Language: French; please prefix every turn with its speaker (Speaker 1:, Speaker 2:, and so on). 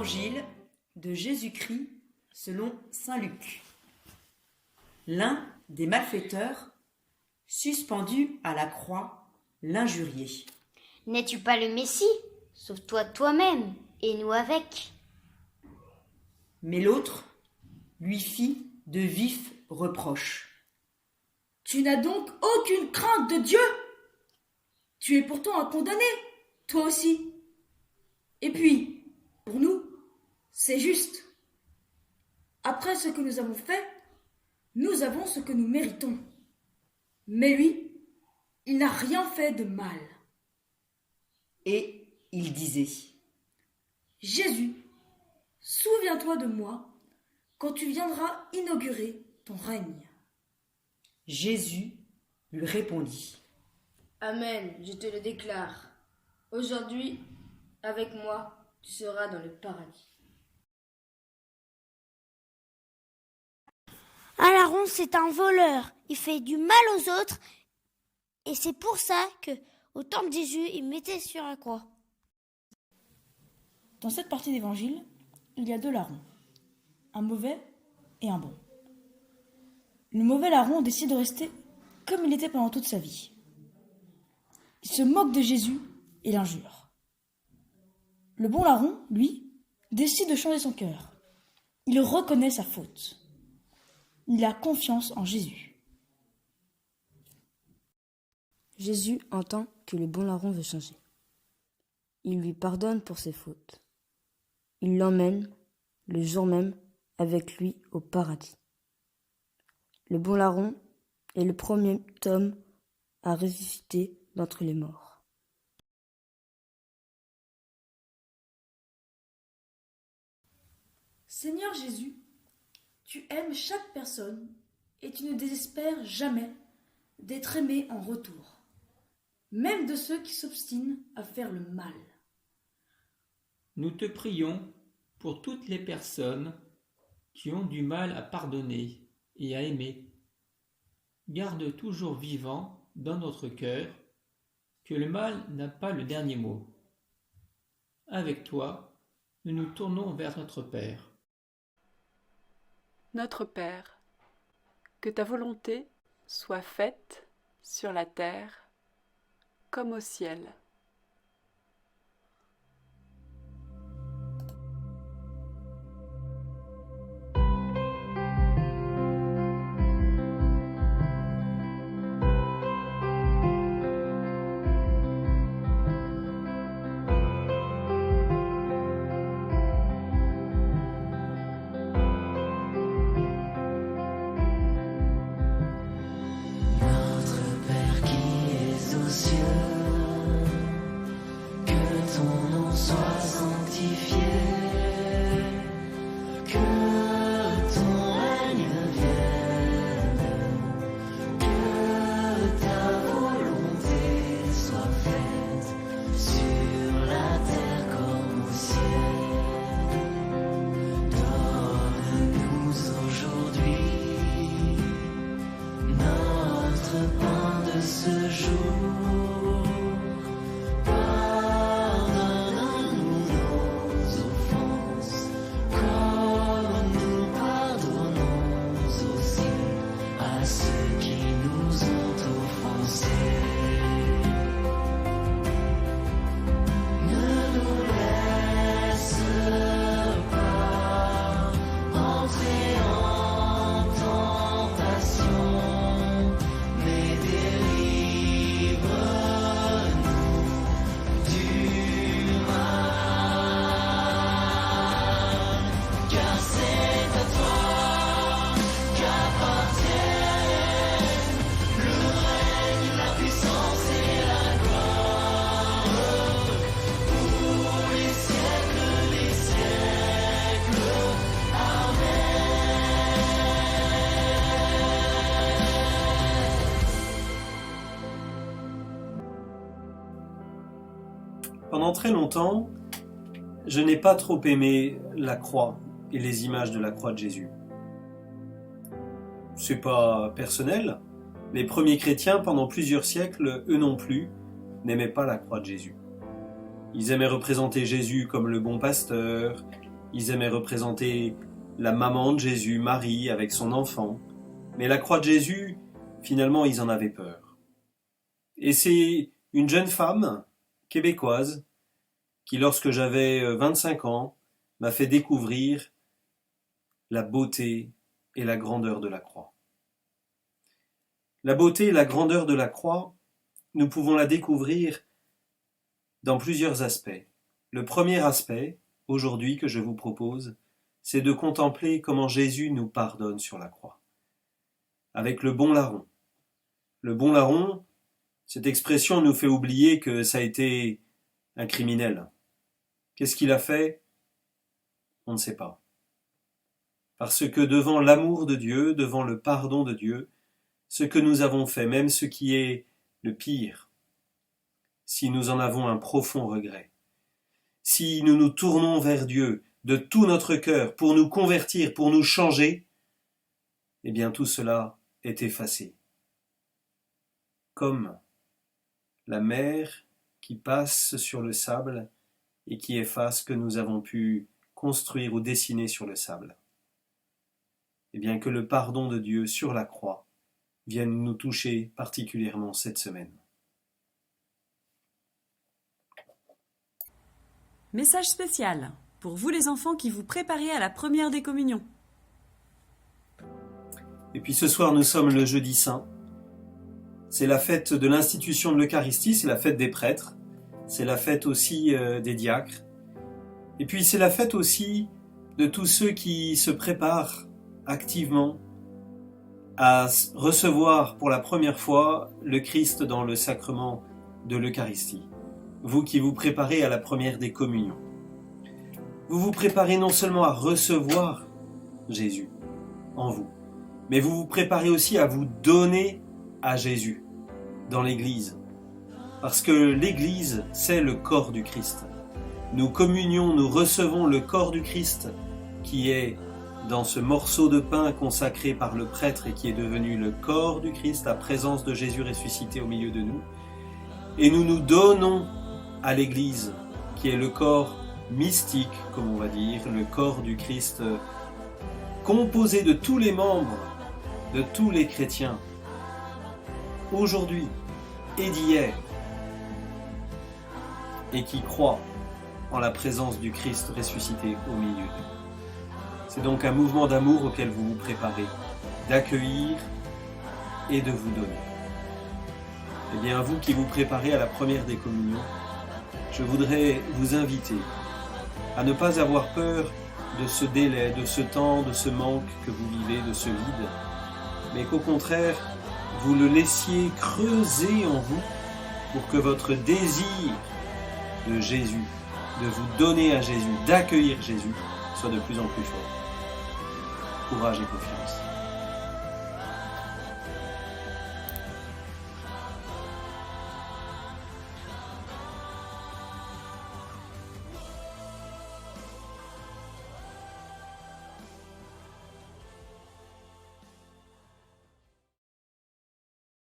Speaker 1: Évangile de Jésus-Christ selon saint Luc. L'un des malfaiteurs, suspendu à la croix, l'injuriait.
Speaker 2: N'es-tu pas le Messie? Sauve-toi toi-même et nous avec.
Speaker 1: Mais l'autre lui fit de vifs reproches.
Speaker 3: Tu n'as donc aucune crainte de Dieu? Tu es pourtant un condamné, toi aussi. Et puis, pour nous, c'est juste. Après ce que nous avons fait, nous avons ce que nous méritons. Mais lui, il n'a rien fait de mal.
Speaker 1: Et il disait:
Speaker 3: Jésus, souviens-toi de moi quand tu viendras inaugurer ton règne.
Speaker 1: Jésus lui répondit:
Speaker 4: Amen, je te le déclare. Aujourd'hui, avec moi, tu seras dans le paradis.
Speaker 2: Un larron, c'est un voleur. Il fait du mal aux autres. Et c'est pour ça que, au temps de Jésus, il mettait sur la croix.
Speaker 3: Dans cette partie d'évangile, il y a deux larrons, un mauvais et un bon. Le mauvais larron décide de rester comme il était pendant toute sa vie. Il se moque de Jésus et l'injure. Le bon larron, lui, décide de changer son cœur. Il reconnaît sa faute. Il a confiance en Jésus.
Speaker 5: Jésus entend que le bon larron veut changer. Il lui pardonne pour ses fautes. Il l'emmène, le jour même, avec lui au paradis. Le bon larron est le premier homme à ressusciter d'entre les morts.
Speaker 3: Seigneur Jésus, tu aimes chaque personne et tu ne désespères jamais d'être aimé en retour, même de ceux qui s'obstinent à faire le mal.
Speaker 6: Nous te prions pour toutes les personnes qui ont du mal à pardonner et à aimer. Garde toujours vivant dans notre cœur que le mal n'a pas le dernier mot. Avec toi, nous nous tournons vers notre Père.
Speaker 7: Notre Père, que ta volonté soit faite sur la terre comme au ciel.
Speaker 8: Pendant très longtemps, je n'ai pas trop aimé la croix et les images de la croix de Jésus. C'est pas personnel, les premiers chrétiens pendant plusieurs siècles, eux non plus, n'aimaient pas la croix de Jésus. Ils aimaient représenter Jésus comme le bon pasteur, Ils aimaient représenter la maman de Jésus, Marie, avec son enfant. Mais la croix de Jésus, finalement, ils en avaient peur. Et c'est une jeune femme québécoise qui, lorsque j'avais 25 ans, m'a fait découvrir la beauté et la grandeur de la croix. La beauté et la grandeur de la croix, nous pouvons la découvrir dans plusieurs aspects. Le premier aspect, aujourd'hui, que je vous propose, c'est de contempler comment Jésus nous pardonne sur la croix. Avec le bon larron. Le bon larron, cette expression nous fait oublier que ça a été un criminel. Qu'est-ce qu'il a fait? On ne sait pas. Parce que devant l'amour de Dieu, devant le pardon de Dieu, ce que nous avons fait, même ce qui est le pire, si nous en avons un profond regret, si nous nous tournons vers Dieu de tout notre cœur pour nous convertir, pour nous changer, eh bien tout cela est effacé. Comme la mer qui passe sur le sable et qui efface ce que nous avons pu construire ou dessiner sur le sable. Eh bien que le pardon de Dieu sur la croix vienne nous toucher particulièrement cette semaine.
Speaker 9: Message spécial pour vous les enfants qui vous préparez à la première des communions.
Speaker 8: Et puis ce soir nous sommes le jeudi saint. C'est la fête de l'institution de l'Eucharistie, c'est la fête des prêtres, c'est la fête aussi des diacres. Et puis c'est la fête aussi de tous ceux qui se préparent activement à recevoir pour la première fois le Christ dans le sacrement de l'Eucharistie. Vous qui vous préparez à la première des communions. Vous vous préparez non seulement à recevoir Jésus en vous, mais vous vous préparez aussi à vous donner à Jésus dans l'Église. Parce que l'Église, c'est le corps du Christ. Nous communions, nous recevons le corps du Christ qui est dans ce morceau de pain consacré par le prêtre et qui est devenu le corps du Christ, la présence de Jésus ressuscité au milieu de nous. Et nous nous donnons à l'Église, qui est le corps mystique, comme on va dire, le corps du Christ, composé de tous les membres, de tous les chrétiens, aujourd'hui et d'hier, et qui croient en la présence du Christ ressuscité au milieu d'eux. C'est donc un mouvement d'amour auquel vous vous préparez, d'accueillir et de vous donner. Eh bien, vous qui vous préparez à la première des communions, je voudrais vous inviter à ne pas avoir peur de ce délai, de ce temps, de ce manque que vous vivez, de ce vide, mais qu'au contraire, vous le laissiez creuser en vous pour que votre désir de Jésus, de vous donner à Jésus, d'accueillir Jésus, soit de plus en plus fort. Courage et confiance.